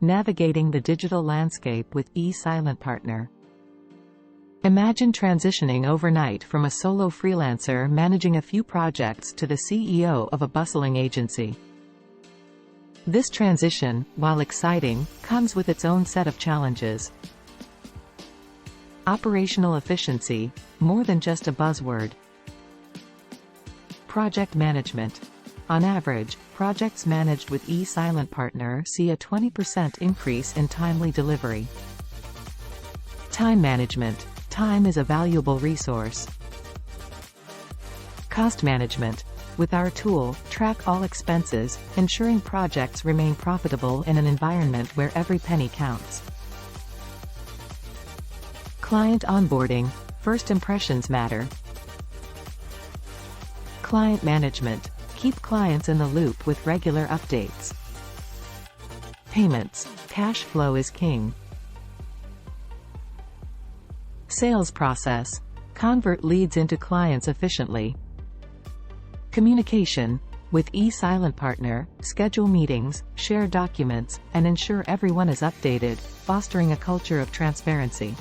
Navigating the digital landscape with e-silentpartner. Imagine transitioning overnight from a solo freelancer managing a few projects to the CEO of a bustling agency. This transition, while exciting, comes with its own set of challenges. Operational efficiency, more than just a buzzword. Project management. On average, projects managed with e-silentpartner see a 20% increase in timely delivery. Time management. Time is a valuable resource. Cost management. With our tool, track all expenses, ensuring projects remain profitable in an environment where every penny counts. Client onboarding. First impressions matter. Client management. Keep clients in the loop with regular updates. Payments. Cash flow is king. Sales process. Convert leads into clients efficiently. Communication. With e-silentpartner, schedule meetings, share documents, and ensure everyone is updated, fostering a culture of transparency.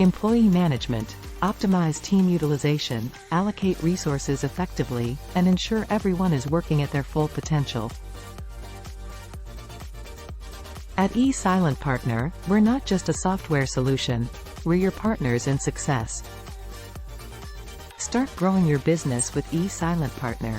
Employee management. Optimize team utilization, allocate resources effectively, and ensure everyone is working at their full potential. At e-silentpartner, we're not just a software solution, we're your partners in success. Start growing your business with e-silentpartner.